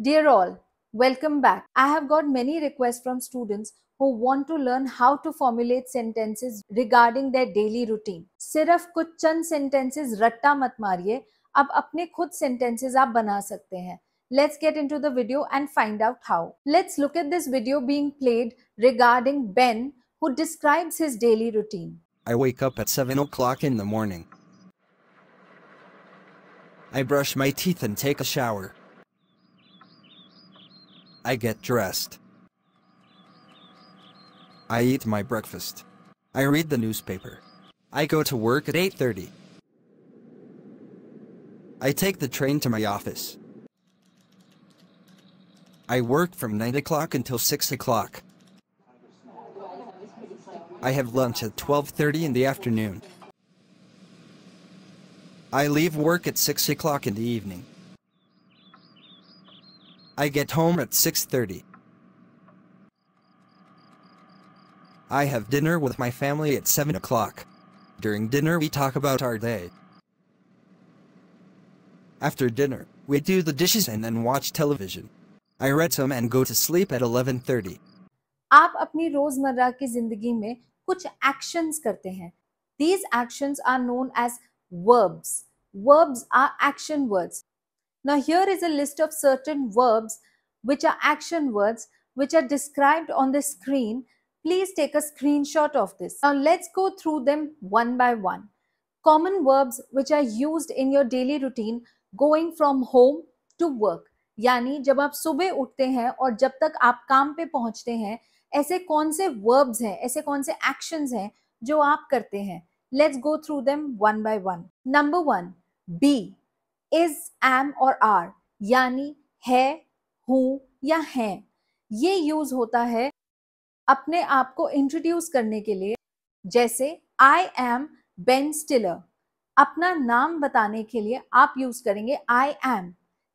Dear all, welcome back. I have got many requests from students who want to learn how to formulate sentences regarding their daily routine. सिर्फ कुछ चंद sentences रट्टा मत मारिए, अब अपने खुद sentences आप बना सकते हैं. Let's get into the video and find out how. Let's look at this video being played regarding Ben, who describes his daily routine. I wake up at 7 o'clock in the morning. I brush my teeth and take a shower. I get dressed. I eat my breakfast. I read the newspaper. I go to work at 8:30. I take the train to my office. I work from 9 o'clock until 6 o'clock. I have lunch at 12:30 in the afternoon. I leave work at 6 o'clock in the evening. I get home at 6:30. I have dinner with my family at 7 o'clock. During dinner we talk about our day. After dinner, we do the dishes and then watch television. I read some and go to sleep at 11:30. आप अपनी रोजमर्रा की जिंदगी में कुछ actions करते हैं. These actions are known as verbs. Verbs are action words. Now here is a list of certain verbs which are action words which are described on the screen. Please take a screenshot of this. Now let's go through them one by one. Common verbs which are used in your daily routine going from home to work. यानी जब आप सुबह उठते हैं और जब तक आप काम पे पहुंचते हैं, ऐसे कौन से verbs हैं, ऐसे कौन से actions हैं जो आप करते हैं. Let's go through them one by one. Number 1, be, is, am और are. यानी है, हूँ या हैं. ये यूज होता है अपने आप को इंट्रोड्यूस करने के लिए. जैसे I am Ben Stiller. अपना नाम बताने के लिए आप यूज करेंगे I am.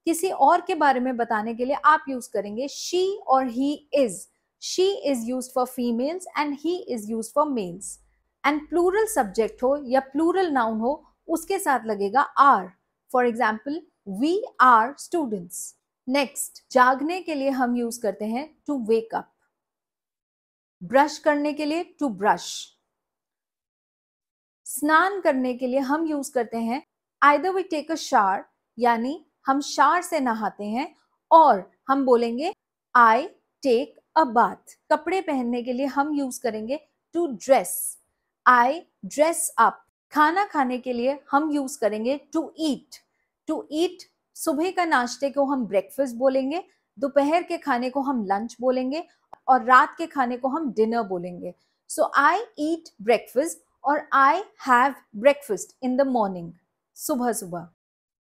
किसी और के बारे में बताने के लिए आप यूज करेंगे she और he is. She is used for females and he is used for males. And plural subject हो या plural noun हो, उसके साथ लगेगा are. For example, we are students. Next, जागने के लिए हम यूज करते हैं to wake up. ब्रश करने के लिए to brush. स्नान करने के लिए हम यूज करते हैं either we take a shower, यानी हम शावर से नहाते हैं, और हम बोलेंगे I take a bath. कपड़े पहनने के लिए हम यूज करेंगे to dress. I dress up. खाना खाने के लिए हम यूज करेंगे to eat. To eat, सुबह का नाश्ते को हम ब्रेकफास्ट बोलेंगे, दोपहर के खाने को हम लंच बोलेंगे और रात के खाने को हम डिनर बोलेंगे. सो I eat breakfast और I have breakfast in the morning. सुबह सुबह.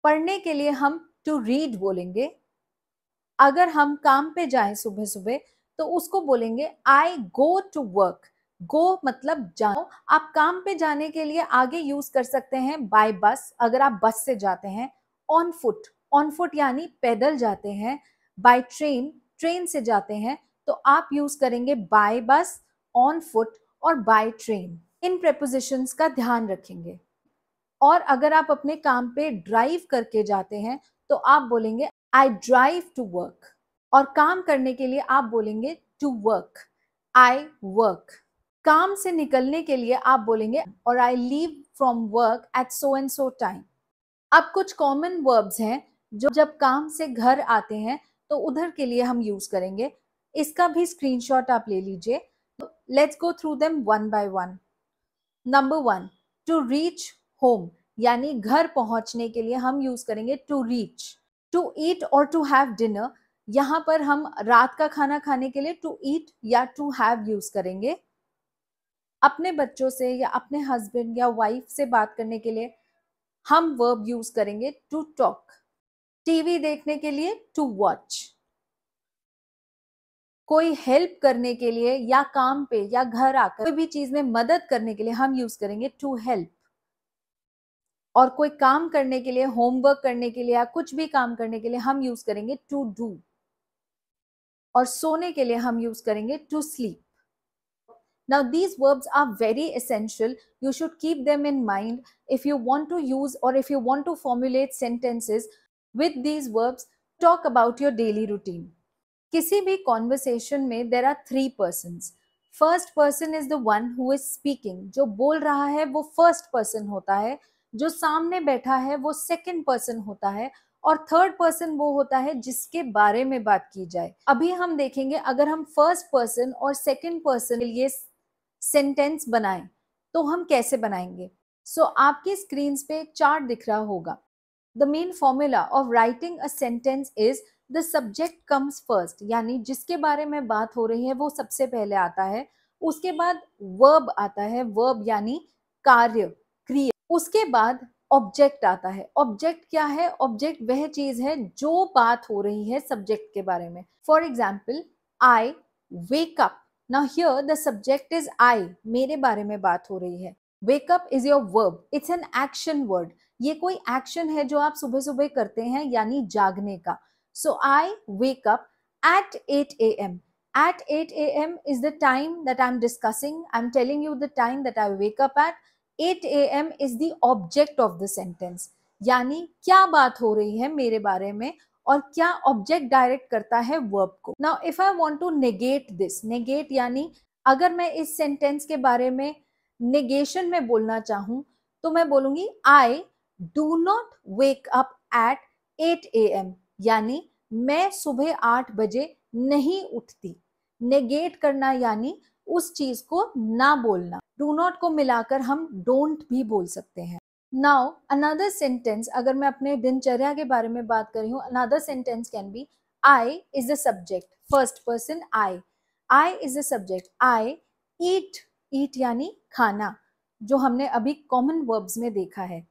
पढ़ने के लिए हम to read बोलेंगे. अगर हम काम पे जाएं सुबह सुबह तो उसको बोलेंगे I go to work. गो मतलब जाओ. आप काम पे जाने के लिए आगे यूज कर सकते हैं बाय बस, अगर आप बस से जाते हैं. ऑन फुट, ऑन फुट यानी पैदल जाते हैं. बाय ट्रेन, ट्रेन से जाते हैं तो आप यूज करेंगे बाय बस, ऑन फुट और बाय ट्रेन. इन प्रेपोजिशंस का ध्यान रखेंगे. और अगर आप अपने काम पे ड्राइव करके जाते हैं तो आप बोलेंगे आई ड्राइव टू वर्क. और काम करने के लिए आप बोलेंगे टू वर्क. I work. काम से निकलने के लिए आप बोलेंगे और I leave from work at so and so time. अब कुछ कॉमन वर्ब्स हैं जो जब काम से घर आते हैं तो उधर के लिए हम यूज करेंगे. इसका भी स्क्रीनशॉट आप ले लीजिए. Let's go through them one by one. Number 1, to reach home, यानी घर पहुंचने के लिए हम यूज करेंगे टू रीच. टू ईट और टू हैव डिनर, यहाँ पर हम रात का खाना खाने के लिए टू ईट या टू हैव यूज करेंगे. अपने बच्चों से या अपने हस्बैंड या वाइफ से बात करने के लिए हम वर्ब यूज करेंगे टू टॉक. टीवी देखने के लिए टू वॉच. कोई हेल्प करने के लिए या काम पे या घर आकर कोई भी चीज में मदद करने के लिए हम यूज करेंगे टू हेल्प. और कोई काम करने के लिए, होमवर्क करने के लिए या कुछ भी काम करने के लिए हम यूज करेंगे टू डू. और सोने के लिए हम यूज करेंगे to sleep. Now these verbs are very essential. You should keep them in mind if you want to use or if you want to formulate sentences with these verbs talk about your daily routine. किसी भी conversation में there are 3 persons. First person is the one who is speaking. जो बोल रहा है वो first person होता है, जो सामने बैठा है वो सेकंड पर्सन होता है, और थर्ड पर्सन वो होता है जिसके बारे में बात की जाए. अभी हम देखेंगे अगर हम फर्स्ट पर्सन और सेकंड पर्सन के लिए सेंटेंस बनाएं तो हम कैसे बनाएंगे. सो आपकी स्क्रीन पे एक चार्ट दिख रहा होगा. The main formula of writing a sentence is the subject comes first, यानी जिसके बारे में बात हो रही है वो सबसे पहले आता है. उसके बाद वर्ब आता है, वर्ब यानी कार्य, क्रिया. उसके बाद ऑब्जेक्ट आता है. ऑब्जेक्ट क्या है? ऑब्जेक्ट वह चीज है जो बात हो रही है सब्जेक्ट के बारे में. For example, I wake up. Now here the subject is I, मेरे बारे में बात हो रही है. Wake up is your verb, it's an action word. ये कोई एक्शन है जो आप सुबह सुबह करते हैं, यानी जागने का. So I wake up at 8 a.m. At 8 a.m. is the time that I'm discussing. I'm telling you the time that I wake up at. 8 a.m. is the object of the sentence. यानी क्या बात हो रही है मेरे बारे में, और क्या ऑब्जेक्ट डायरेक्ट करता है वर्ब को. Now if I want to negate this, negate यानी अगर मैं इस सेंटेंस के बारे में नेगेशन में बोलना चाहूं तो मैं बोलूंगी I do not wake up at 8 a.m. यानी मैं सुबह 8 बजे नहीं उठती. नेगेट करना यानी उस चीज को ना बोलना. डू नॉट को मिलाकर हम डोंट भी बोल सकते हैं. नाउ अनदर सेंटेंस, अगर मैं अपने दिनचर्या के बारे में बात कर रही हूँ, another sentence can be I is the subject. First person I is the subject. I eat, eat यानी खाना, जो हमने अभी कॉमन वर्ब्स में देखा है.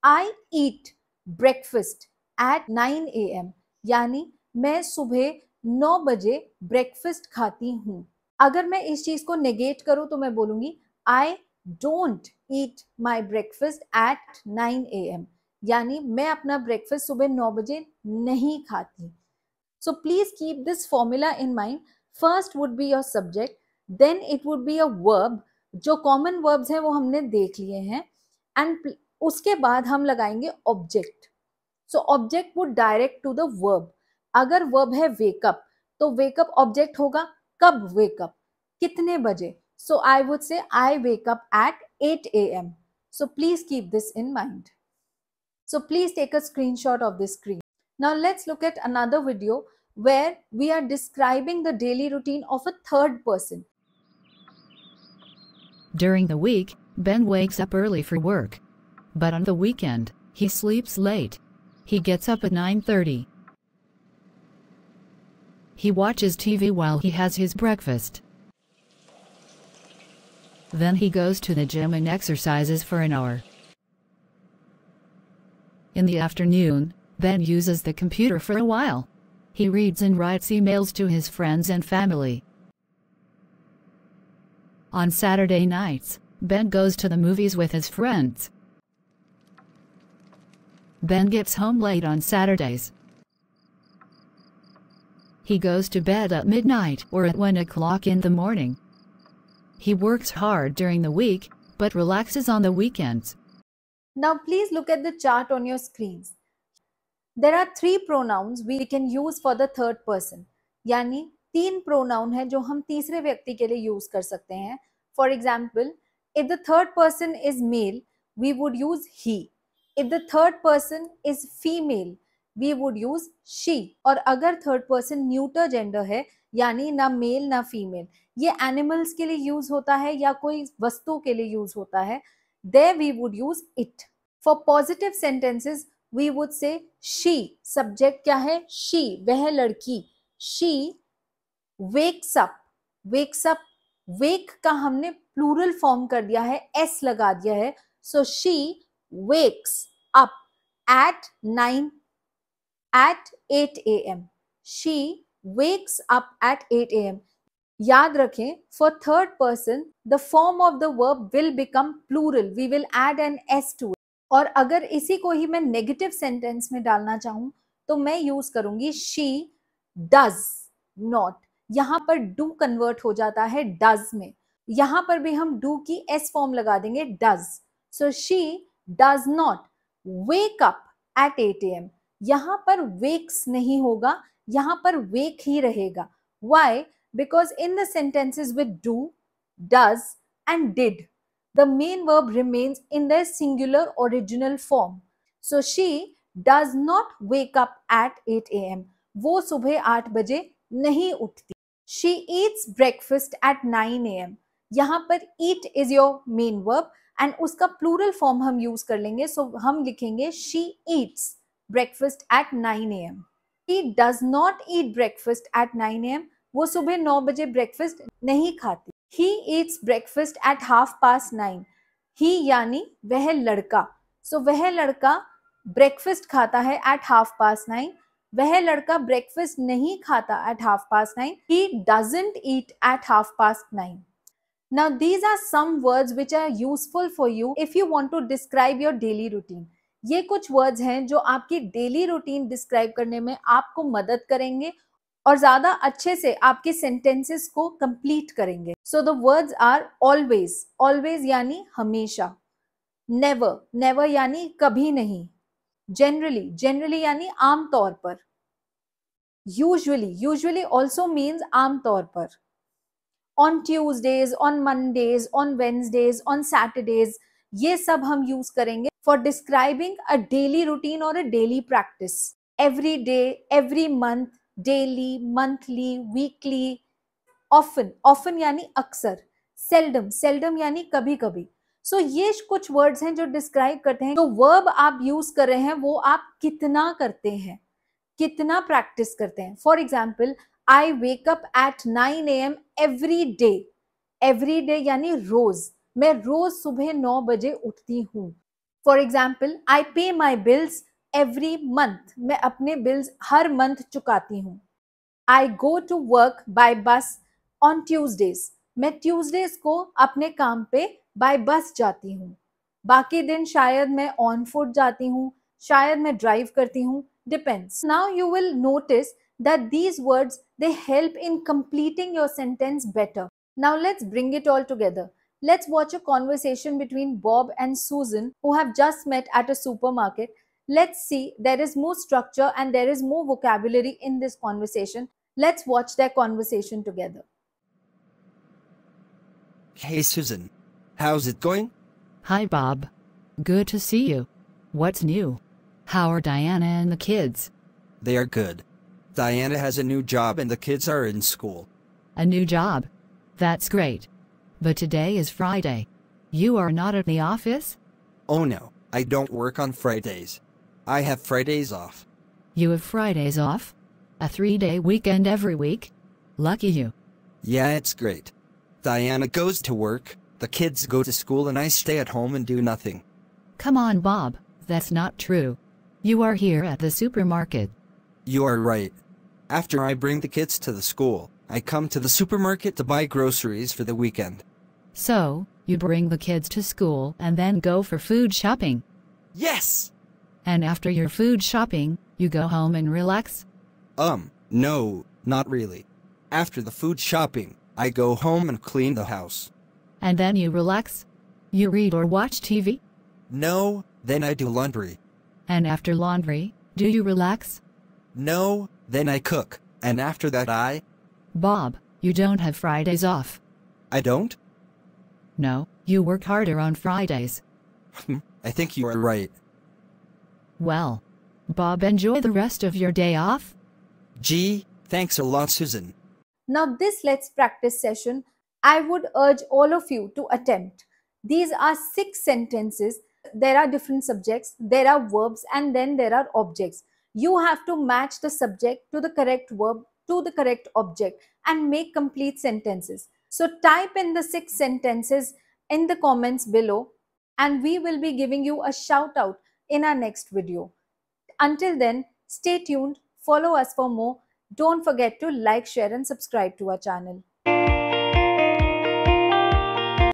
आई ईट ब्रेकफास्ट एट 9 a.m. यानी मैं सुबह 9 बजे ब्रेकफास्ट खाती हूँ. अगर मैं इस चीज को नेगेट करूँ तो मैं बोलूंगी I don't eat my breakfast at 9 a.m. यानी मैं अपना ब्रेकफास्ट सुबह 9 बजे नहीं खाती. So please keep this formula in mind. First would be your subject, then it would be a verb. जो कॉमन वर्ब्स हैं वो हमने देख लिए हैं, एंड उसके बाद हम लगाएंगे object. So object would direct to the verb. अगर वर्ब है वेकअप तो वेकअप ऑब्जेक्ट होगा. कब वेकअप, कितने बजे. So I would say I wake up at 8 a.m. So please keep this in mind. So please take a screenshot of this screen. Now let's look at another video where we are describing the daily routine of a third person. During the week, Ben wakes up early for work. But on the weekend, he sleeps late. He gets up at 9:30. He watches TV while he has his breakfast. Then he goes to the gym and exercises for an hour. In the afternoon, Ben uses the computer for a while. He reads and writes emails to his friends and family. On Saturday nights, Ben goes to the movies with his friends. Ben gets home late on Saturdays. He goes to bed at midnight or at 1 o'clock in the morning. He works hard during the week, but relaxes on the weekends. Now please look at the chart on your screens. There are 3 pronouns we can use for the third person. यानी 3 pronoun है जो हम तीसरे व्यक्ति के लिए use कर सकते हैं. For example, if the third person is male, we would use he. If the third person is female, we would use she. और अगर third person neuter gender है, यानी ना male ना female, ये animals के लिए use होता है या कोई वस्तु के लिए use होता है, there we would use it. For positive sentences, we would say she. Subject क्या है? She, वह लड़की. She wakes up. Wakes up. Wake का हमने plural form कर दिया है, s लगा दिया है. So she wakes up at 8 a.m. She wakes up at 8 a.m. याद रखें, for third person, the form of the verb will become plural. We will add an s to it. और अगर इसी को ही मैं नेगेटिव सेंटेंस में डालना चाहूं तो मैं यूज करूंगी she does not. यहां पर do कन्वर्ट हो जाता है does में. यहां पर भी हम do की s फॉर्म लगा देंगे does. So she does not wake up at 8 a.m. यहाँ पर wakes नहीं होगा, यहाँ पर wake ही रहेगा. Why? Because in the sentences with do, does and did, the main verb remains in their singular original form. So she does not wake up at 8 a.m. वो सुबह 8 बजे नहीं उठती. She eats breakfast at 9 a.m. यहाँ पर eat is your main verb and उसका plural form हम use कर लेंगे. So हम लिखेंगे she eats breakfast at 9 a.m. He does not eat breakfast at 9 a.m. वो सुबह 9 बजे breakfast नहीं खाती. He eats breakfast at 9:30. He यानी वह लड़का. So वह लड़का ब्रेकफास्ट खाता है at 9:30. वह लड़का ब्रेकफास्ट नहीं खाता at 9:30. He doesn't eat at 9:30. Now these are some words which are useful for you if you want to describe your daily routine. ये कुछ वर्ड्स हैं जो आपकी डेली रूटीन डिस्क्राइब करने में आपको मदद करेंगे और ज्यादा अच्छे से आपके सेंटेंसेस को कंप्लीट करेंगे. So the words are always. Always यानी हमेशा. नेवर. नेवर यानी कभी नहीं. जनरली. जनरली यानी आमतौर पर. यूजुअली. यूजुअली ऑल्सो मीन्स आमतौर पर. On Tuesdays, on Mondays, on Wednesdays, on Saturdays, ये सब हम यूज करेंगे for describing a daily routine और a daily practice. Every day, every month, daily, monthly, weekly. Often. Often यानी अक्सर. सेल्डम. सेल्डम यानी कभी कभी. सो ये कुछ वर्ड्स हैं जो डिस्क्राइब करते हैं. तो वर्ब आप यूज कर रहे हैं वो आप कितना करते हैं, कितना प्रैक्टिस करते हैं. For example, I wake up at 9 a.m. Every day. Every day यानी रोज. मैं रोज सुबह 9 बजे उठती हूँ. फॉर एग्जाम्पल, आई पे माई बिल्स एवरी मंथ. मैं अपने बिल्स हर मंथ चुकाती हूँ. आई गो टू वर्क बाय बस ऑन ट्यूजडेज. मैं ट्यूजडेज को अपने काम पे बाय बस जाती हूँ. बाकी दिन शायद मैं ऑन फुट जाती हूँ, शायद मैं ड्राइव करती हूँ. Depends. Now you will notice that these words, they help in completing your sentence better. Now let's bring it all together. Let's watch a conversation between Bob and Susan who have just met at a supermarket. Let's see, there is more structure and there is more vocabulary in this conversation. Let's watch their conversation together. Hey Susan, how's it going? Hi, Bob. Good to see you. What's new? How are Diana and the kids? They are good. Diana has a new job and the kids are in school. A new job? That's great. But today is Friday. You are not at the office? Oh no, I don't work on Fridays. I have Fridays off. You have Fridays off? A 3-day weekend every week? Lucky you. Yeah, it's great. Diana goes to work, the kids go to school and I stay at home and do nothing. Come on, Bob. That's not true. You are here at the supermarket. You are right. After I bring the kids to the school, I come to the supermarket to buy groceries for the weekend. So, you bring the kids to school and then go for food shopping. Yes! And after your food shopping, you go home and relax? No, not really. After the food shopping, I go home and clean the house. And then you relax? You read or watch TV? No, then I do laundry. And after laundry, do you relax? No, then I cook. And after that I... Bob, you don't have Fridays off. I don't? No, you work harder on Fridays. I think you are right. Well, Bob, enjoy the rest of your day off. Gee, thanks a lot, Susan. Now this let's practice session, I would urge all of you to attempt. These are 6 sentences. There are different subjects, there are verbs, and then there are objects. You have to match the subject to the correct verb to the correct object and make complete sentences. So type in the 6 sentences in the comments below and we will be giving you a shout out in our next video. Until then, stay tuned, follow us for more. Don't forget to like, share and subscribe to our channel.